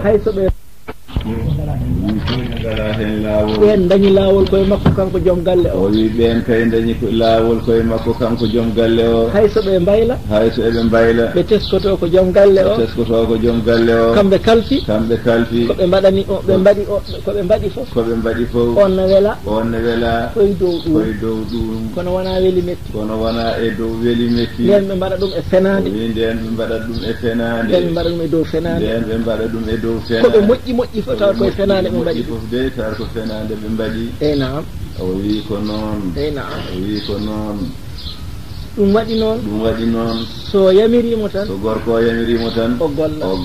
hay so ɓe ɓen dañi laawol koye makko kanko joom galle o wi ɓen kay dañi laawol koye makko kanko joom galle o hay so ɓe mbayla hay so eɓe mbayla ɓe teskoto ko joom galle o teskoto ko joom galle o kamɓe kalfi koɓe mbaɗani o ɓe mbaɗi o koɓe mbaɗi fof on ne wela koye dow ɗum kono wona weli metti e dow weli metti nden ɓe mbaɗa ɗum e fenade nden ɓe mbaɗa ɗum e fenade nden ɓe mbaɗa ɗum e dow fenade nden ɓe mbaɗa ɗum e dow fenade koɓe moƴƴi fof tawa koye fenade ɓe mbaɗi fof de tawa ko fenade ɓe mbaɗi nam o wi ko noon nam o wi ko noon ɗum waɗi noon so yamirimo tan so gorko yamirimo tan o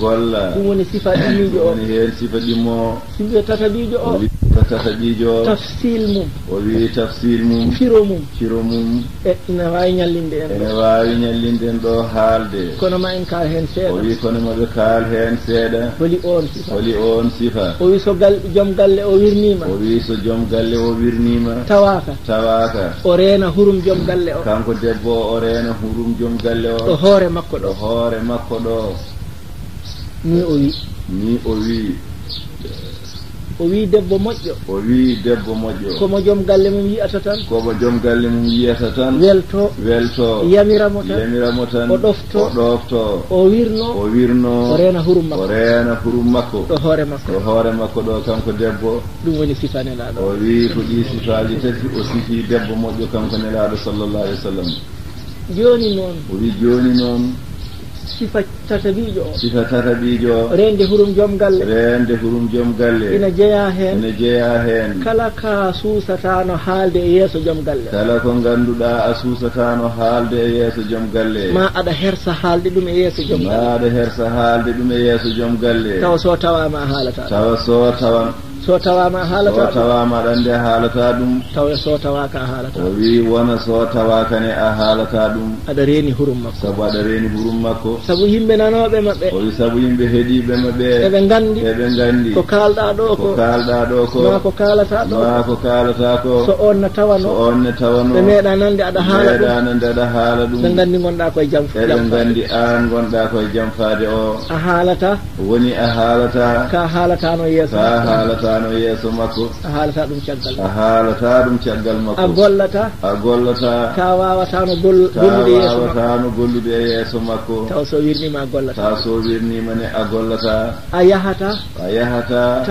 golla ɗum woni sifa ɗimmijo o woni heen sifa ɗimmo simɓe tataɓijo o tataɓijo o tafsil mum o wi tafsil mum firo mum ene wawi ñallinde en ɗo haalde kono ma en kaal hen seeɗa o wi kono maɓe kaal hen seeɗa holi on sifa o wi so joom galle o wirnima tawaka o reena hurum joom galle o kanko debbo o reena hurum joom galle o ɗo hoore makko ɗo ni o wi debbo moƴƴo komo joom galle mum yiyata tan welto yamiramo tan o ɗofto o wirno o reena hurum makko ɗo hoore makko ɗo kanko debbo ɗum woni sifa nelaɗo o wi ko ɗi sifaji tati o sifi debbo moƴƴo kanko nelaɗo sallallahu alaihi wa sallam joni noon sifa tataɓijo o rende hurum joom galle ina jeeya hen kala ka suusatano haalde e yeeso joom galle kala ko ganduɗa a suusatano haalde e yeeso joom galle ma aɗa hersa haalde ɗum e yeeso joom galle tawa so tawama a haalata so tawama ɗan nde haalata ɗum tawa so tawaka a haalata o wi wona so tawaka ne a haalata ɗum aɗa reeni hurum makko sabu yimɓe nanoɓe maɓɓe o wi sabu yimɓe heeɗiɓe maɓɓe eɓe gandi ko kalɗa ɗo ko ma ko kalata ko so on ne tawano ɓe meeɗa nande aɗa haala ɗum ɓe gandi gonɗa koye gonɗa koye jamfade o a haalata ka haalatano yeeso makko a haalata ɗum caggal makko a gollata ka wawatano gollude e yeeso makko taw so wirnima ne a gollata a yahata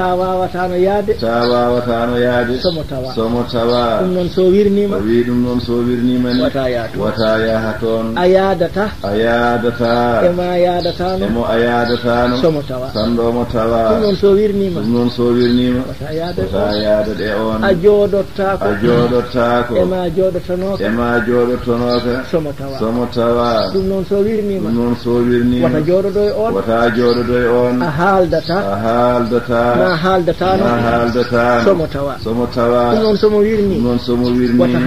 ta wawatano yaade somo tawa ɗum noon so wirnima ne wata yaha toon a yaadata emo a yaadatano somo tawa sanɗomo tawa ɗum noon so wirnima wata yaada de on a jooɗottako ema jooɗotonoka somo tawa ɗum noon so wirnima wata jooɗoɗo e on a haaldata ma haaldatano somo tawa ɗum noon somo wirni wata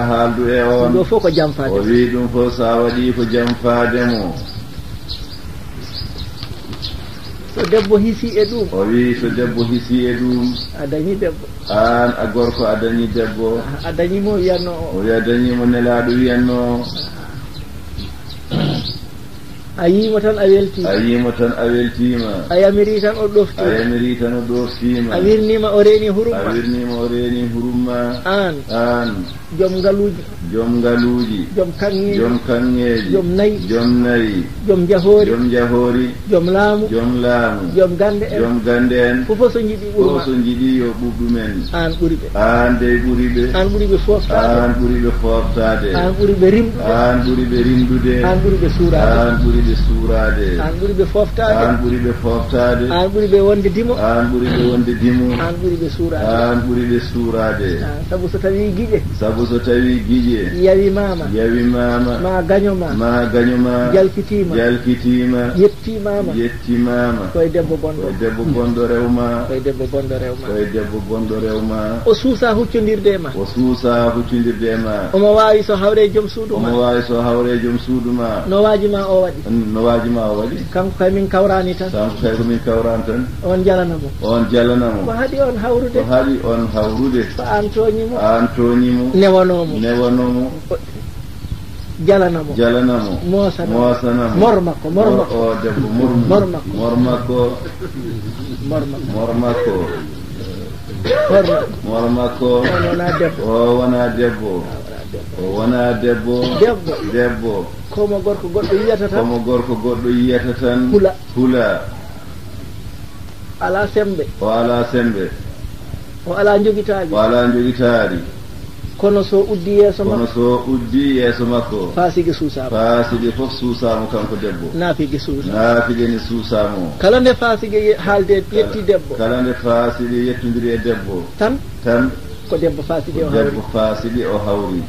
haaldu e on ɗo fof ko jamfade o wi ɗum fof sa waɗi ko jamfademo so debbo hisi e ɗum a dañi debbo an a gorko a dañi debbo a dañimo wiyanno o wi a dañimo nelaɗo wiyanno a yimo tan a weltima a yamiri tan o ɗoftima a wirnima o reeni hurumma an joom ngaluji joom kanŋeji joom nayi joom jahori joom laamu joom gande en fofo so jiiɗi yo ɓuɓɗumen an ɓuuri ɓe foftade an ɓuuri ɓe rimdude an ɓuuri ɓe suurade an ɓuuri ɓe foftade an ɓuuri ɓe wonde dimo an ɓuuri ɓe suurade sabu so tawi giƴe yawi mama ma gañoma jalkitima yettimama koye debbo bonɗo rewma o suusa huccodirde e ma omo wawi so hawre joom suudu ma no wajima o waɗi kanko kay min kawrani tan on jalanamo ko haɗi on hawrude so an toñimo newanomo jalanamo mosanamo mormakko o debbo mormakko o wona debbo debbo komo gorko goɗɗo yiyata tan hula ala sembe o ala jogitaari kono so uddi yeeso makko faasige fof suusamo kanko debbo naafige ni suusamo kala nde faasige haalde yetti debbo kala nde faasige yettodiri e debbo tan ko debbo faasige o hawri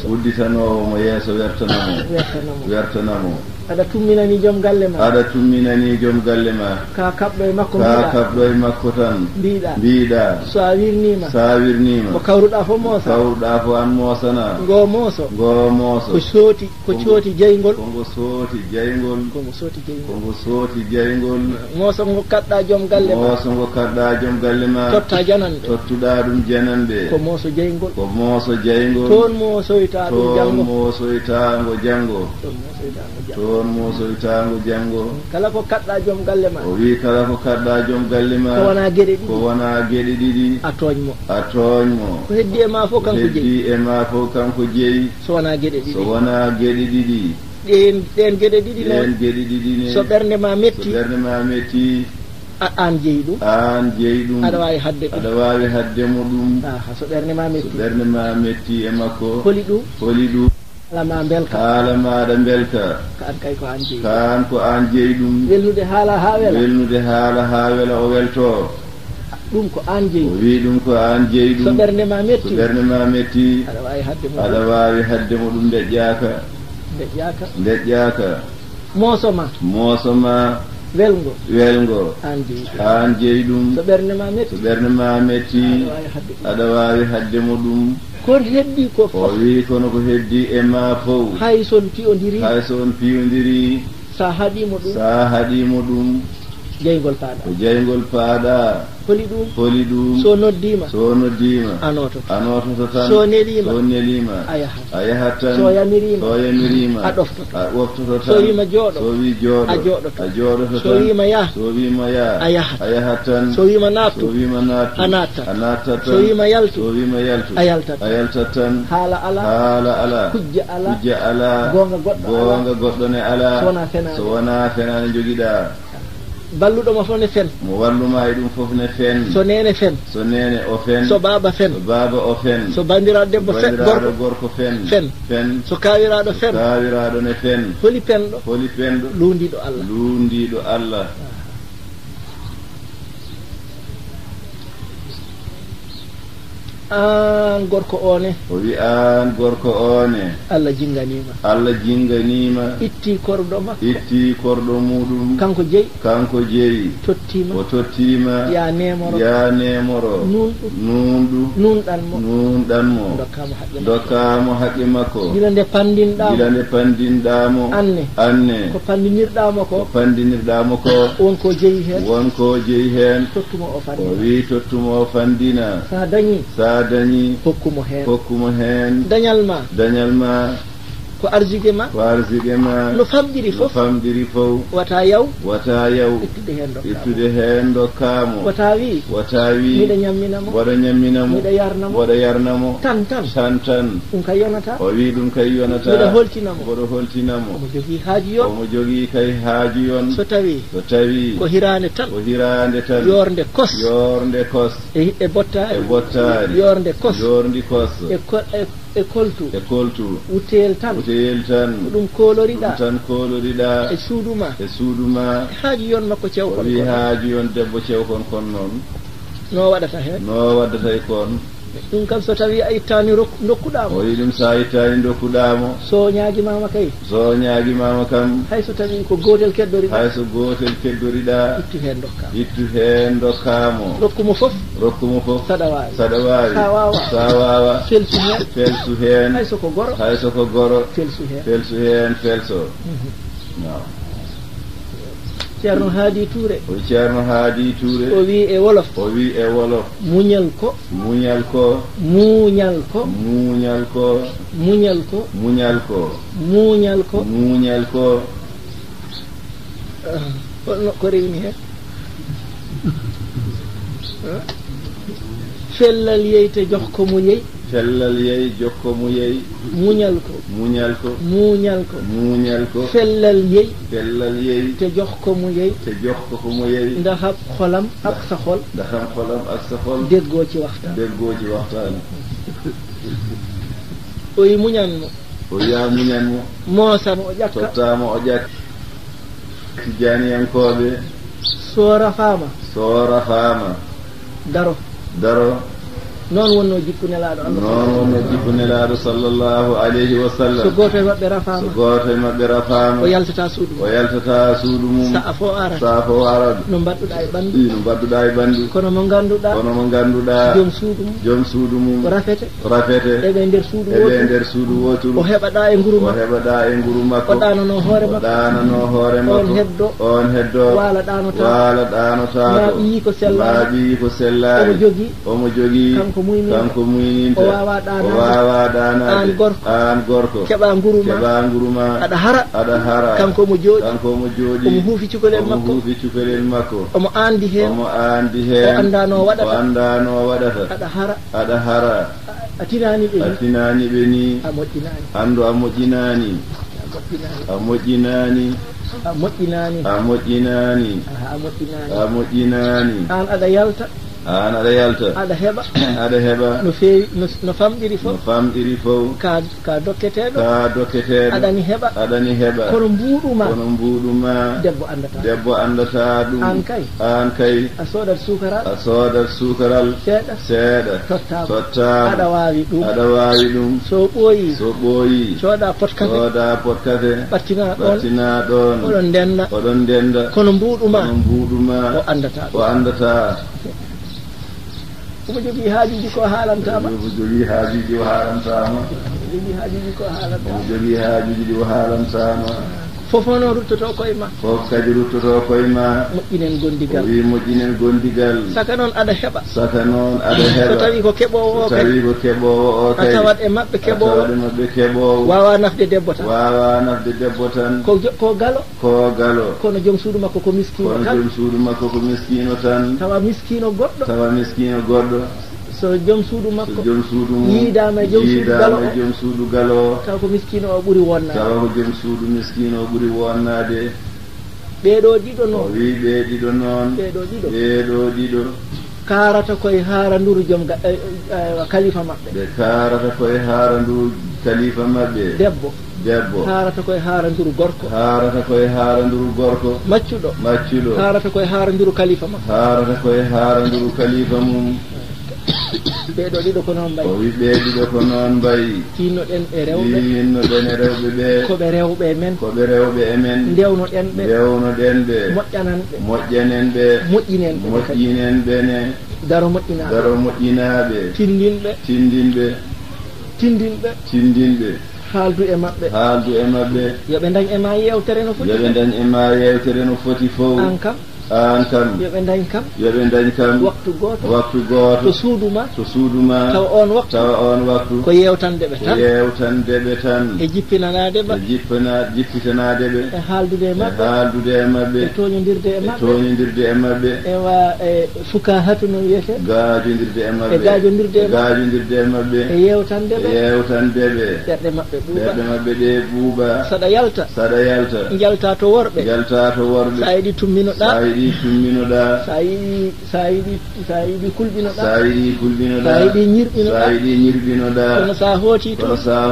gudditanowo mo yeeso wertanamo aɗa tumminani joom galle ma ka kaɓɗo e makko tan mbiɗa so a wirnima ko kawruɗa fo an moosana ngo mooso ko cooti jeygol mooso ngo kaɗɗa joom galle ma tottuɗa ɗum janande ko mooso jeygol toon moosoyta jango kala ko kaɗɗa joom galle ma o wi kala ko kaɗɗa joom galle ma ko wona geɗe ɗiɗi a tooñmo ko heddi e ma fof kanko jeeyi so wona geɗe ɗiɗi ɗen geɗe ɗiɗi ne so ɓernde ma metti an jeeyi ɗum aɗa wawi hadde mo ɗum so ɓernde ma metti e makko holi ɗum haala maɗa belka kan ko an jeeyi ɗum welnude haala ha wela o welto ɗum ko an jeeyi ɗum so ɓernde ma metti aɗa wawi hadde mo ɗum deƴƴaka moosoma welgo an jeeyi ɗum so ɓernde ma metti aɗa wawi hadde mo ɗum kon heddi ko fof o wi kono ko heddi e ma fof hay son piyodiri sa haɗimo ɗum jeygol paaɗa holi ɗum so noddima a nototo tan so nelima a yahat tan so yamirima a woftoto tan so wima jooɗo a jooɗoto so wima ya a yahat tan so wima nattu a nattat so wima yaltu a yaltat tan haala ala kujja ala gonga goɗɗo ne ala so wona fenane joguiɗa balluɗoma fof ne fen mo walluma e ɗum fof ne fen so nene o fen so baba o fen so bandiraɗo debbo gorko fen so kawiraɗo ne fen holi penɗo lundiɗo Allah an gorko one o wi an gorko one Allah jinganima itti korɗo muɗum kanko jeeyi o tottima ya nemoro nunɗanmo dokkamo haqqe makko gila nde pandinɗamo anne ko pandinirɗamo ko wonko jeeyi hen o wi tottumo o fandina sa dañi hokkumo hen dañal ma ko arzige ma no famɗiri fof wata yaw ittude hen dokkamo wata wi miɗa ñamminamo miɗa yarnamo tan ɗum kay yonata o wi ɗum kay yonata miɗa holtinamo omo jogii kay haaju yon so tawi ko hirande tan yorde kos e bottari yordi kos e koltu utel tan ɗum koloriɗa e suuduma haaju yon makko cewkon wi haaju yon debbo cewkon kon noon no waɗata e kon ɗum kam so tawi a ittani dokkuɗamo o wi ɗum sa ittani dokkuɗamo so ñaguimama kam hay so tawi ko gotel keddoriɗa ittu hen dokkamo rokkumo fof saɗa wawi sa wawa felsu hen hay soko goro felsu hen Ceerno Haadi Touré o Ceerno Haadi Touré o wi e wolof muñal ko ko rewni hen fellal yeyte jox ko mu yey muñal ko fellal yey te jox ko mu yey ndax ab xolam ak sa xol déggoo ci waxtaan o yi muñanmo moosan o ƴakka tottama o ƴakka tijaniyankoɓe so rafama daro noon wonno jikku nelaaɗo sallallahu alayhi wa sallam so gooto e maɓɓe rafama o yaltata suudu mum sa'a fo ara no mbaɗɗuɗa e ɓanndu kono mo ngannduɗa joom suudu mum rafete eɓe nder suudu woturu o heɓaɗa e nguru makko o ɗanano hoore makko on heddo waalaɗanota maaɓi ko sellaaɗi omo jogii kanko muyninta o wawa ɗanade an gorko keɓa nguruma aɗa hara kanko mo jooɗi omo huufi cukalel makko omo andi hen o andano waɗata aɗa hara a tinani ɓe ni andu a moƴƴinani an aɗa yalta aɗa heɓa no feewi no famɗiri fof ka dokketeɗo aɗani heɓa kono mbuɗuma debbo andata ɗum an kay a soodat sukaral seeɗa totta aɗa wawi ɗum so ɓooyi cooɗa pot kafe ɓattina ɗon oɗon ndenda kono mbuɗuma o andata omo jogii haajuji ko haalantama fof ono ruttoto koye ma moƴƴinen gondigal saka noon aɗa heɓa so tawi ko keɓowo o a tawat e maɓɓe keɓowo wawa nafde debbo tan ko galo kono joom suudu makko ko miskino tan tawa miskino goɗɗo so joom suudu makko yiidama e joom suudu galo taw ko miskino o ɓuuri wonnade ɓeeɗo ɗiɗo karata koye haaranduru joom kalifa maɓɓe debbo haarata koye haaranduru gorko maccuɗo haarata koye haaranduru kalifa mum ɓeeɗo ɗiɗo ko noon mbayi tinnoɗen e rewɓe ɓe koɓe rewɓe e men ndewnoɗen ɓe moƴƴanen ɓe moƴƴinen ɓe ne daro moƴƴinaɓe tindinɓe haaldu e maɓɓe yoɓe dañ e ma yewtere no foti fof an kam yoɓe dañ kam waktu goto to suuduma tawa on waktu ko yewtandeɓe tan e jippitanadeɓe e haaldude e maɓɓe e toñodirde e maɓɓe ewa e fukahatu no wiyete gajodirde e maɓɓe e yewtandeɓe ɓerɗe maɓɓe ɗe ɓuuɓa saɗa yalta jalta to worɓe sa yiɗi tumminoɗa sa yiɗi kulɓinoɗa sa yiɗi ñirɓinoɗa kono sa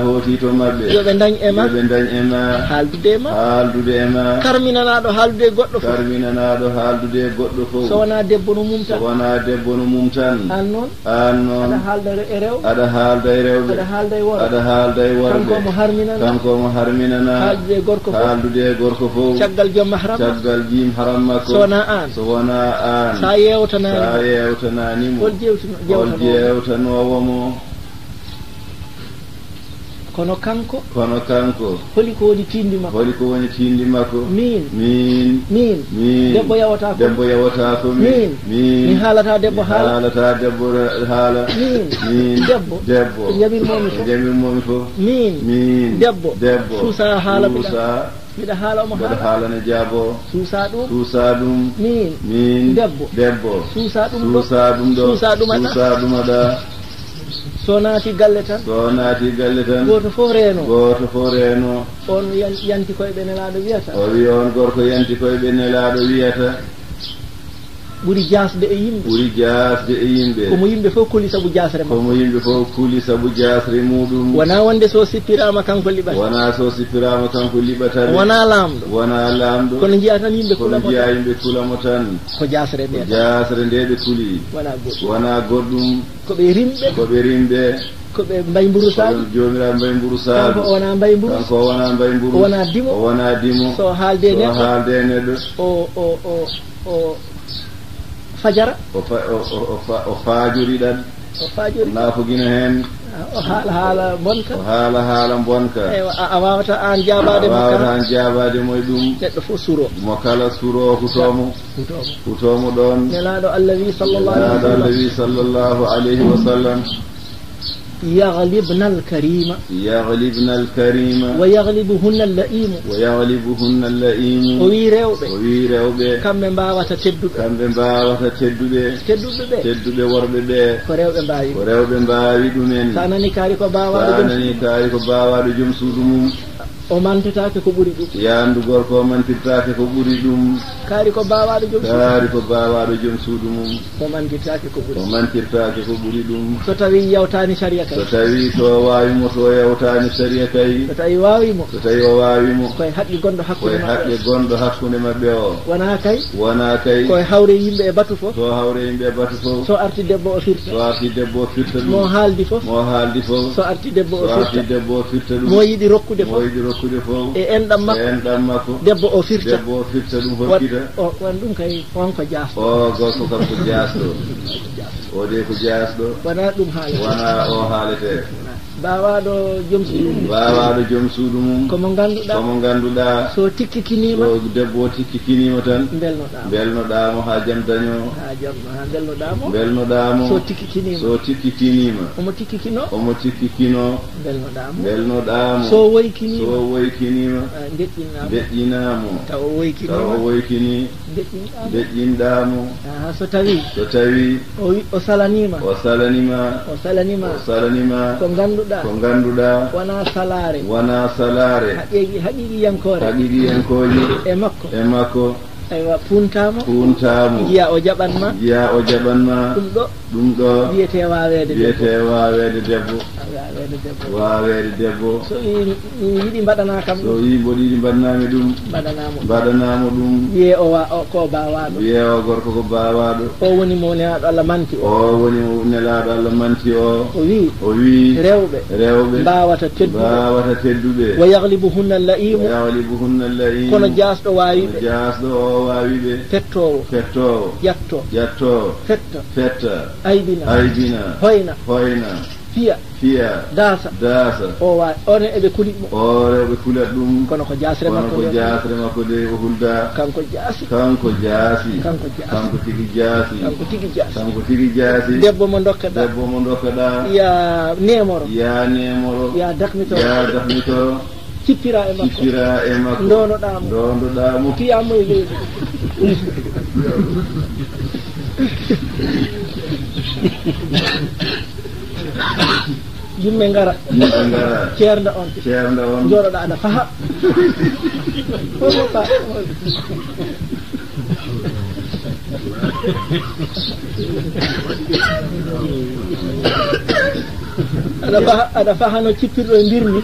hooti to maɓɓe yoɓe dañ e ma haaldude e ma karminanaɗo haaldude goɗɗo fof so wona debbo no mum tan an noon aɗa haalda e rewɓe aɗa haalda e worɓe kanko mo harminana haaldude gorko fof caggal jom haram makko so wona an sa yewtananimo hol jewtanowomo kono kanko holi ko woni tindi makko min debbo yawata ko min mi haalata debbo haala min debbo jamirmomi fof min debbo suusa haala miɗa haala omo haalane jaabo suusa ɗum min debbo suusa ɗum aɗa so naati galle tan goto fof reeno on yanti koye ɓe nelaɗo wiyata o wi on gorko yanti koye ɓe nelaɗo wiyata ɓuri jasde e yimɓe komo yimɓe fof kuli sabu jasre muɗum wona wonde so sippirama kanko liɓata wona lamɗo kono jiya tan yimɓe kulamo tan ko jasre nde ɓe kuli wona goɗɗum koɓe rimɓe koɓe mbayburu sal jomiraɓe mbayburu sal kanko wona mbayburu o wona dimo so haalde neɗɗo o fajara o faajuriɗan naafugina hen o haala bonka a wawata an jabade moye ɗum neɗɗo fof suro mo kala suro hutomo ɗon nelaɗo Allah wi sallllahu alayhi wa sallam يغلبن الكريم ويغلبهن اللئيم وي rewɓe kamɓe mbawata tedduɓe worɓe ɓe ko rewɓe mbawi ɗumen sa nani kaari ko bawaɗo joom suudu mum o mantetake ko ɓuri ɗum yandu gorko o mantirtake ko ɓuri ɗum kaari ko bawaɗo joom suudu mum o mantirtake ko ɓuri ɗum so tawi yawtani sharia kay to wawimo to yawtani sharia kay so tawi o wawimo koye haqqi gonɗo hakkude mabɓe o wona kay koye hawre yimɓe e batu fof so arti debbo o firta ɗum mo haaldi fof so arti debbo o firta ɗum mo yiɗi rokkude fof e enɗam makko debbo o firta ɗum hokkita won ɗum kay wonko jasɗo gorko kam ko jasɗo o de ko jasɗo wona ɗum wona o haalete bawaɗo joom suudu mum komo ganduɗa so tikkikinima debbo tikkikinima tan belnoɗamo ha jam daño belnoɗamo so tikkikinima omo tikkikino belnoɗamo so woykinima deƴƴinamo taw o woykini deƴƴinɗamo so tawi o salanima ko ganduɗa wona salare haqiqiyankoji e makko aywa puntamo jiya o jaɓanma ɗum ɗo wiyete wawede debbo so yiɗi mbaɗana kam so yiɗi mbaɗnami ɗum mbaɗanamo ɗum wiye ko bawaɗo o gorko ko bawaɗo o woni mo nelaɗo Allah manti o wi rewɓe mbawata tedduɓe wa yaghlibuhunna al-la'im kono jasɗo wawiɓe pettowo ƴatto fetta aybina hoyna fiya daasa on eɓe kulat ɗum kono ko jasre makko de o hulda kanko tigi jaasi debbo mo dokkaɗa ya nemoro ya dakmitoro cippira e makko ndonoɗamo kiyamo e leydi yimɓe ngara ceerda on jooɗoɗa aɗa faha aɗa faha no cippirɗo e mbirmi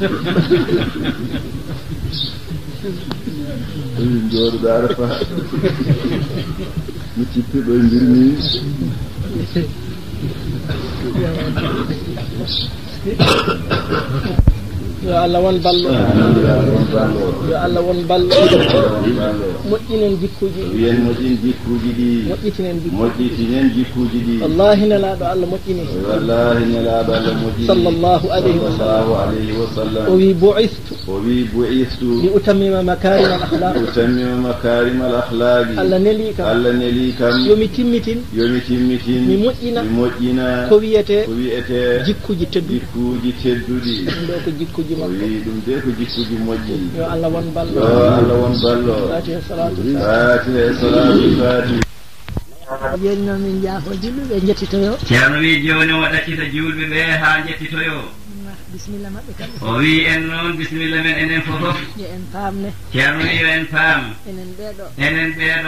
jooɗoɗa aɗa faha no cippirɗo e mbirmi yo Allah won ballo yo Allah won ballo moƴƴinen jikkuji yen moƴƴin jikkuji ɗi moƴƴitinen jikkuji ɗi wallahi nelaɗo Allah moƴƴini wallahi nelaɗo Allah moƴƴini sallallahu alayhi wa sallam o wi bu'istu li utammima makarim al akhlaq Allah neli kam yomi timmitin mi moƴƴina ko wiyete jikkuji tedduɗi ɗum ɗo ko jikkuji makko ɗum de ko jikkuji moƴƴi yo Allah won ballo fatiha salatu joni noon min jaafo julɓe jettitoyo ceerno wi joni o ɗaccita julɓe ɓe ha jettitoyo bisimilla maɓɓe kamɓe o wi en noon bisimilla men enen fofof yo en paamne ceerno wi yo en paam enen ɓeeɗo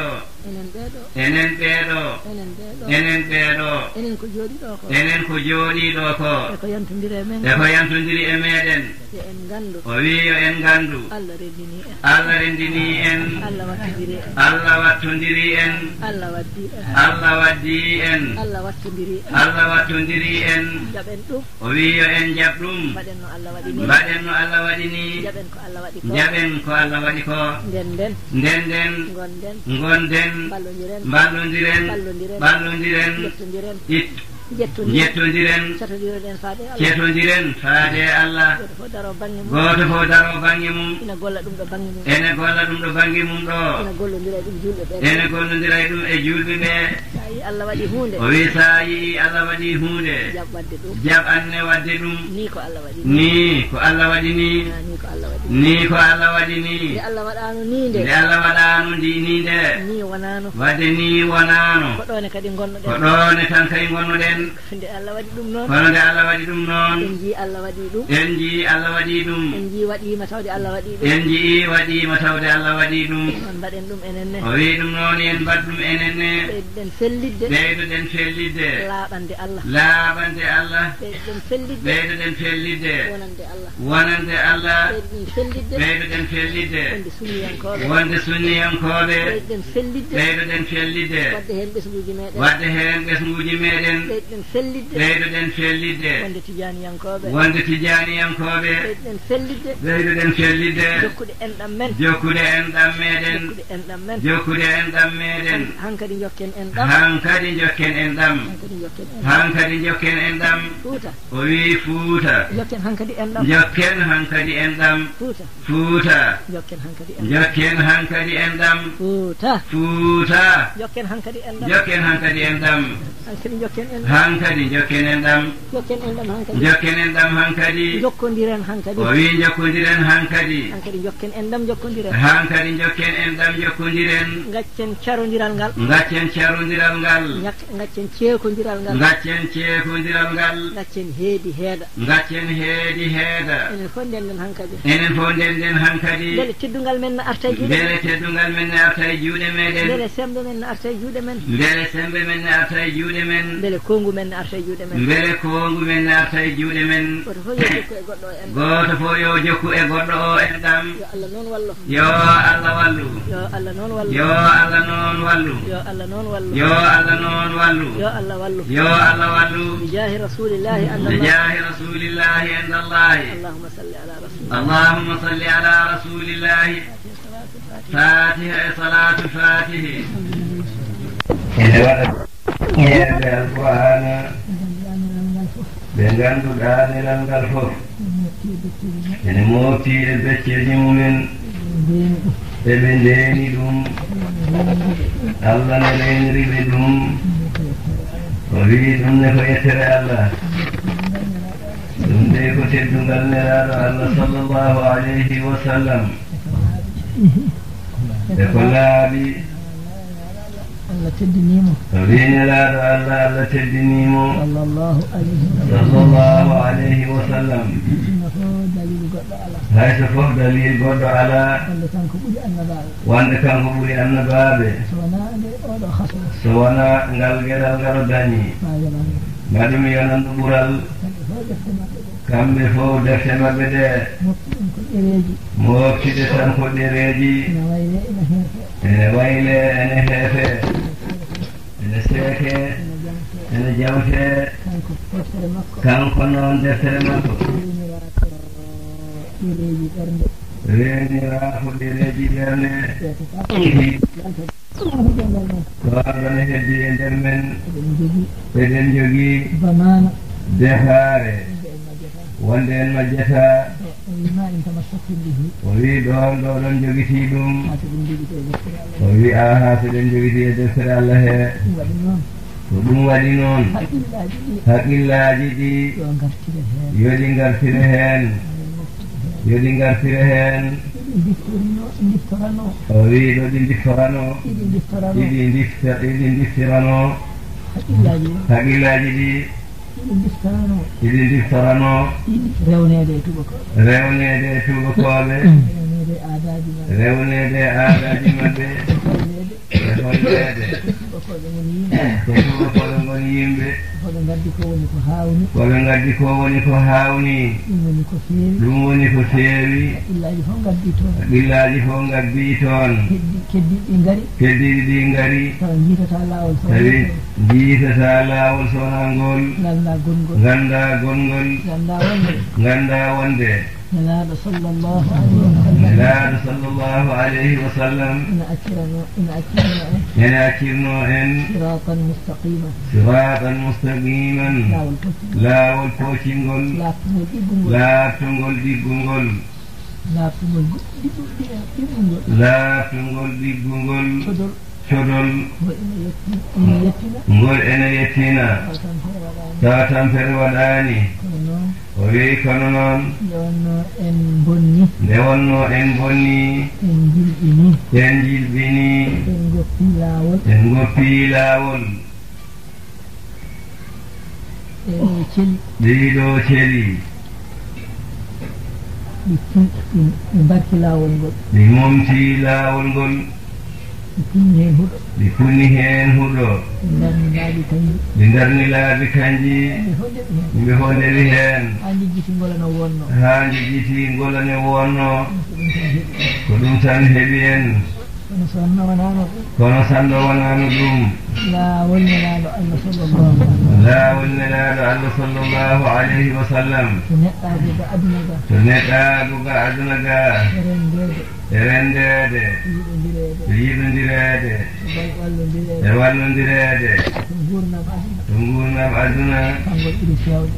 enen ɓeeɗo enen ko jooɗiɗo ko enen ko jooɗiɗo ko e ko yantodiri e men e ko yantodiri e meɗen yo en gandu o wi yo en gandu Allah rendini en Allah Allah wattodiri en Allah waddi en Allah waddi en Allah wattodiri en jaɓen ɗum o wi yo en jaɓ ɗum mbaɗen no Allah waɗi ni jaɓen ko Allah waɗi ko ndenden gonden ballodiren jettodiren cetodiren faade Allah goto fof daro bange mum ene golla ɗum ɗo bange mum ɗo ene gollodira ɗum e julɓe ɓe o wi sa yii Allah waɗi hunde jaɓ anne wadde ɗum ni ko Allah waɗi ni nde Allah waɗano ninde wadde ni wonano ko ɗone tan kadi gonnoɗen nde Allah waɗi ɗum noon kono nde Allah waɗi ɗum noon en jii Allah waɗi ɗum en jii waɗima tawde Allah waɗi ɗum on mbaɗen ɗum enenne o wi ɗum noon en mbaɗ ɗum enenne ɓeydoɗen fellidde laaɓande Allah ɓeydoɗen fellidde wonande Allah ɓeydoɗen fellidde wonde sunniyankoɓe ɓeydoɗen fellidde wadde hen ɓesguji meɗen ɓeydoɗen fellidde wonde tijaniyankoɓe ɓeydoɗen fellidde jokkude enɗam meɗen hankadi jokken enɗam o wi Fuuta jokken hankadi enɗam Fuuta jokken hankadi enɗam hankadi jokken enɗam hankadi jokkodiren o wi jokkodiren hankadi jokken enɗam jokkodiren gaccen carodiral ngal gaccen ceekodiral ngal gaccen heedi heeda enen fof ndenden hankadi beele teddugal men ne arta e juuɗe meɗen beele sembe men ne arta e juuɗe men beele kongu men ne arta e juuɗe men goto fof yo jokku e goɗɗo o enɗam yo Allah wallu bi jahi rasulillahi indallahi Allahumma salli ala rasulillahi fatiha salatu fatihi ene waɗa ñeeɓe alqur'ana ɓe ngannduɗa nelal ngal fof ene mofti e becceji mumen eɓe ndeeni ɗum Allah ne leyniriɓe ɗum o wii ɗum ne ko yettere Allah ɗum de ko teddungal nelaɗo Allah sallallahu alayhi wa sallam e ko laaɓi Allah teddinimo o wi nelaɗo Allah teddinimo sallallahu alayhi wa sallam hayso fof dalil goɗɗo ala wonde kanko ɓuri annabaɓe so wona ngal gueɗal ngal o dañi mbaɗum yonanɗo ɓural kamɓe fof defte maɓɓe ɗe moftiɗe tan ko ɗereji ene wayle ene heefe ene seeke ene jawte kanko noon deftere makko reenirako ɗereji ɓernde koagana heddi e nder men eɗen jogii defaare wonde en majjata o wi ɗon ɗoɗon jogiti ɗum o wi aha seɗen jogiti e deftere Allah he ko ɗum waɗi noon haqqillaji ɗi yoɗi gartire heen yoɗi gartire heen o wi ɗo ɗi diftorano ɗiɗi diftirano haqqillaji ɗi ɗiɗi diftorano rewnede e tubakoɓe rewnede aadaji maɓɓe e hollede ko tubakoɓe ngoni yimɓe koɓe gaddi ko woni ko hawni ɗum woni ko feewi haqqillaji fof gaddi toon keddiɗi ɗi ngari tawi jiitata laawol sowona ngol ganda gongol ganda wonde nelaaɗo sallllahu alayhi wa sallam ene accirno en siratan mustaqiman laawol poocingol laaftungol ɗiggungol codol ngol ene yettina tawa tampere waɗaani o wi kono noon nde wonno en bonni en jilɓini en goppii laawol ɗiɗo celi ɗi momti laawol ngol ɗi punni heen huɗo ɗi darni laabi kanji yimɓe fof ndewi heen haa jejjiti ngolane wonno ko ɗum tan heɓi en kono sanno wonano ɗum laawol nelaaɗo Allah sallllahu alayhi wa sallam to neɗɗaago ga aduna ga e rendeede e yiɗondireede e wallondireede to nguurnam aduna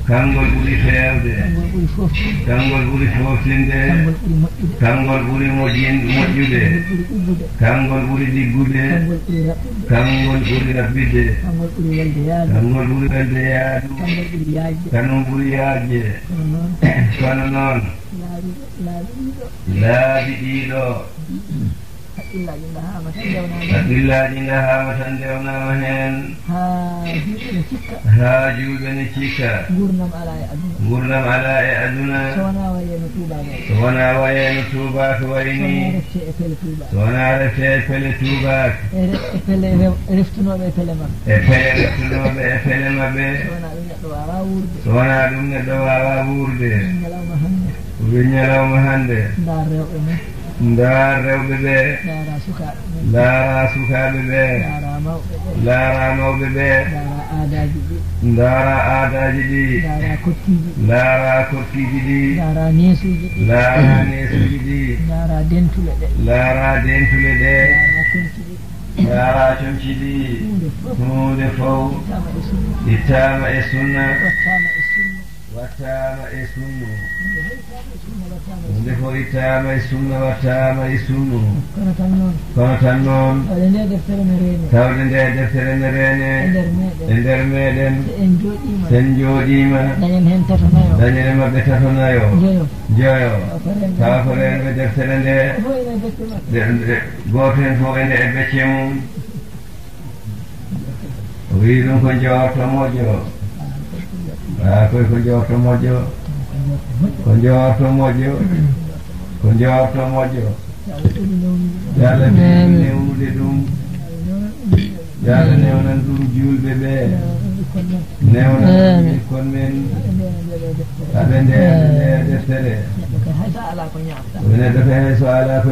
kangol ɓuri feewde kangol ɓuri foftinde kangol ɓuri moƴƴude kangol ɓuri ɗiggude kangol ɓuri rabbide kangol ɓuri welde yaadu kanum ɓuri yaajde kono noon laabi ɗiɗo haqqillaji ngahama tan ndewnama heen haa juuɓe ne cikka gurdam ala e aduna so wona wayeno tubaka wayni so wona refte e pele tubaka e reftunoɓe e pele maɓɓe so wona ɗum neɗɗo wawa wuurde wi ñalawma hande ndaar rewɓe ɓe ndaara sukaaɓe ɓe ndaara mawɓe ɓe ndaara aadaaji ɗi ndaara kottiiji ɗi ndaara neesuuji ɗi ndaara dentule ɗe ndaara comci ɗi hunde fof ittama e sunna wattama e sunnu hunde fof ittama e sunna wattama e sunnu kono tan noon tawde nde deftere ne reene e nder meɗen sen jooɗima dañene maɓɓe tatonayo joyo tawa ko renɓe deftere nde goto hen fof ende e becce mum o wi ɗum ko jowto moƴƴo koy ko jowto moƴƴo ko jowto moƴƴo ko jowto moƴƴo yalla newnude ɗum yalla newnan ɗum julɓe ɓe newnan ɓikkon men aɓe nde deftere neɗɗo ko hay so ala ko